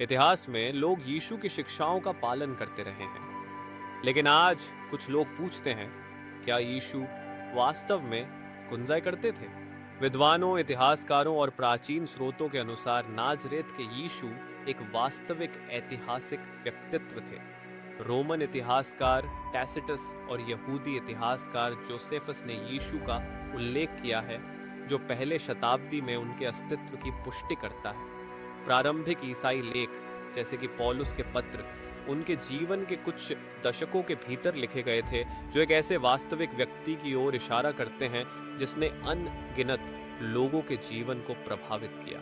इतिहास में लोग यीशु की शिक्षाओं का पालन करते रहे हैं, लेकिन आज कुछ लोग पूछते हैं, क्या यीशु वास्तव में कुंज़ाई करते थे? विद्वानों, इतिहासकारों और प्राचीन स्रोतों के अनुसार नाज़रेत के यीशु एक वास्तविक ऐतिहासिक व्यक्तित्व थे। रोमन इतिहासकार टैसिटस और यहूदी इतिहासकार जोसेफस ने यीशु का उल्लेख किया है, जो पहले शताब्दी में उनके अस्तित्व की पुष्टि करता है। प्रारंभिक ईसाई लेख जैसे कि पौलुस के पत्र उनके जीवन के कुछ दशकों के भीतर लिखे गए थे, जो एक ऐसे वास्तविक व्यक्ति की ओर इशारा करते हैं जिसने अनगिनत लोगों के जीवन को प्रभावित किया।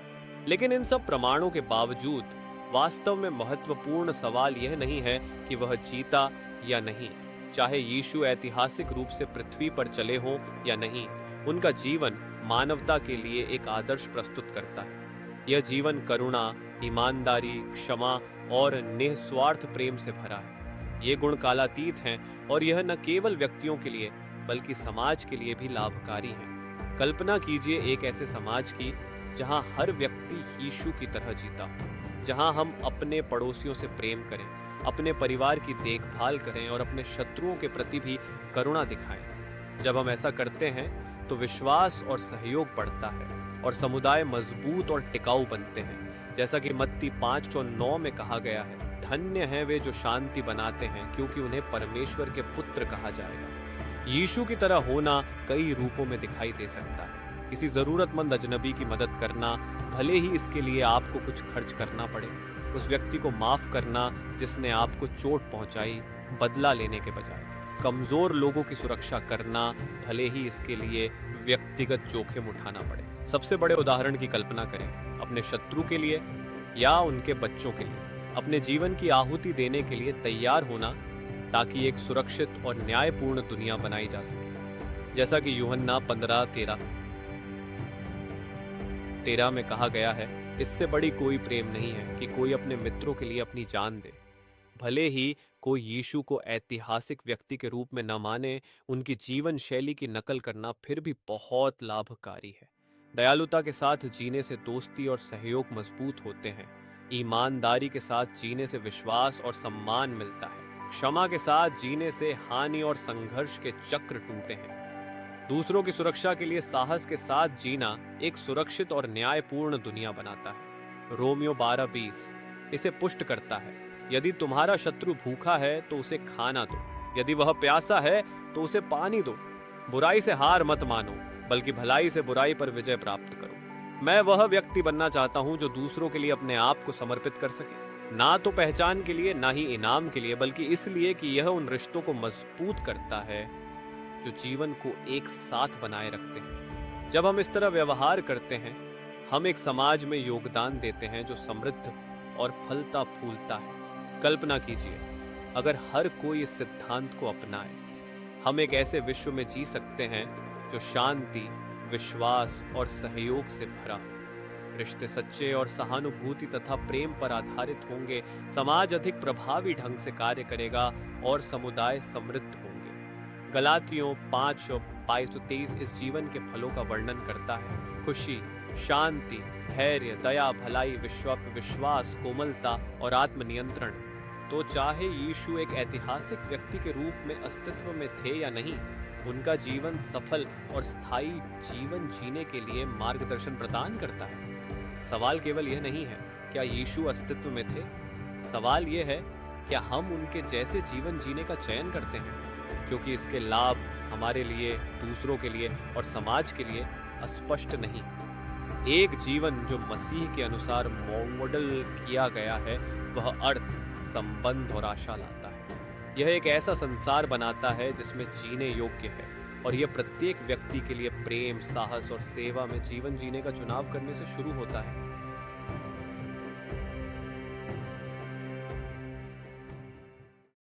लेकिन इन सब प्रमाणों के बावजूद वास्तव में महत्वपूर्ण सवाल यह नहीं है कि वह जीता या नहीं। चाहे यीशु ऐतिहासिक रूप से पृथ्वी पर चले हों या नहीं, उनका जीवन मानवता के लिए एक आदर्श प्रस्तुत करता है। यह जीवन करुणा, ईमानदारी, क्षमा और निस्वार्थ प्रेम से भरा है। ये गुण कालातीत हैं और यह न केवल व्यक्तियों के लिए बल्कि समाज के लिए भी लाभकारी है। कल्पना कीजिए एक ऐसे समाज की जहां हर व्यक्ति यीशु की तरह जीता हो, जहां हम अपने पड़ोसियों से प्रेम करें, अपने परिवार की देखभाल करें और अपने शत्रुओं के प्रति भी करुणा दिखाएं। जब हम ऐसा करते हैं तो विश्वास और सहयोग बढ़ता है और समुदाय मजबूत और टिकाऊ बनते हैं। जैसा कि मत्ती 5:9 में कहा गया है, धन्य हैं वे जो शांति बनाते हैं, क्योंकि उन्हें परमेश्वर के पुत्र कहा जाएगा। यीशु की तरह होना कई रूपों में दिखाई दे सकता है। किसी जरूरतमंद अजनबी की मदद करना, भले ही इसके लिए आपको कुछ खर्च करना पड़े। उस व्यक्ति को माफ करना जिसने आपको चोट पहुंचाई, बदला लेने के बजाय। कमजोर लोगों की सुरक्षा करना, भले ही इसके लिए व्यक्तिगत जोखिम उठाना पड़े। सबसे बड़े उदाहरण की कल्पना करें, अपने शत्रु के लिए या उनके बच्चों के लिए अपने जीवन की आहुति देने के लिए तैयार होना, ताकि एक सुरक्षित और न्यायपूर्ण दुनिया बनाई जा सके। जैसा कि यूहन्ना 15:13 में कहा गया है, इससे बड़ी कोई प्रेम नहीं है कि कोई अपने मित्रों के लिए अपनी जान दे। भले ही कोई यीशु को ऐतिहासिक व्यक्ति के रूप में न माने, उनकी जीवन शैली की नकल करना फिर भी बहुत लाभकारी है। दयालुता के साथ जीने से दोस्ती और सहयोग मजबूत होते हैं। ईमानदारी के साथ जीने से विश्वास और सम्मान मिलता है। क्षमा के साथ जीने से हानि और संघर्ष के चक्र टूटते हैं। दूसरों की सुरक्षा के लिए साहस के साथ जीना एक सुरक्षित और न्यायपूर्ण दुनिया बनाता है। रोमियो 12:20 इसे पुष्ट करता है, यदि तुम्हारा शत्रु भूखा है तो उसे खाना दो, यदि वह प्यासा है तो उसे पानी दो। बुराई से हार मत मानो, बल्कि भलाई से बुराई पर विजय प्राप्त करो। मैं वह व्यक्ति बनना चाहता हूं जो दूसरों के लिए अपने आप को समर्पित कर सके, ना तो पहचान के लिए, ना ही इनाम के लिए, बल्कि इसलिए कि यह उन रिश्तों को मजबूत करता है जो जीवन को एक साथ बनाए रखते हैं। जब हम इस तरह व्यवहार करते हैं, हम एक समाज में योगदान देते हैं जो समृद्ध और फलता फूलता है। कल्पना कीजिए, अगर हर कोई इस सिद्धांत को अपनाए, हम एक ऐसे विश्व में जी सकते हैं जो शांति, विश्वास और सहयोग से भरा। रिश्ते सच्चे और सहानुभूति तथा प्रेम पर आधारित होंगे, समाज अधिक प्रभावी ढंग से कार्य करेगा और समुदाय समृद्ध होंगे। गलातियों 5:22-23 इस जीवन के फलों का वर्णन करता है। खुशी, शांति, धैर्य, दया, भलाई, विश्वास, कोमलता और आत्मनियंत्रण। तो चाहे यीशु एक ऐतिहासिक व्यक्ति के रूप में अस्तित्व में थे या नहीं, उनका जीवन सफल और स्थायी जीवन जीने के लिए मार्गदर्शन प्रदान करता है। सवाल केवल यह नहीं है क्या यीशु अस्तित्व में थे, सवाल यह है क्या हम उनके जैसे जीवन जीने का चयन करते हैं, क्योंकि इसके लाभ हमारे लिए, दूसरों के लिए और समाज के लिए अस्पष्ट नहीं। एक जीवन जो मसीह के अनुसार मॉडल किया गया है, वह अर्थ, संबंध और आशा लाता है। यह एक ऐसा संसार बनाता है जिसमें जीने योग्य है, और यह प्रत्येक व्यक्ति के लिए प्रेम, साहस और सेवा में जीवन जीने का चुनाव करने से शुरू होता है।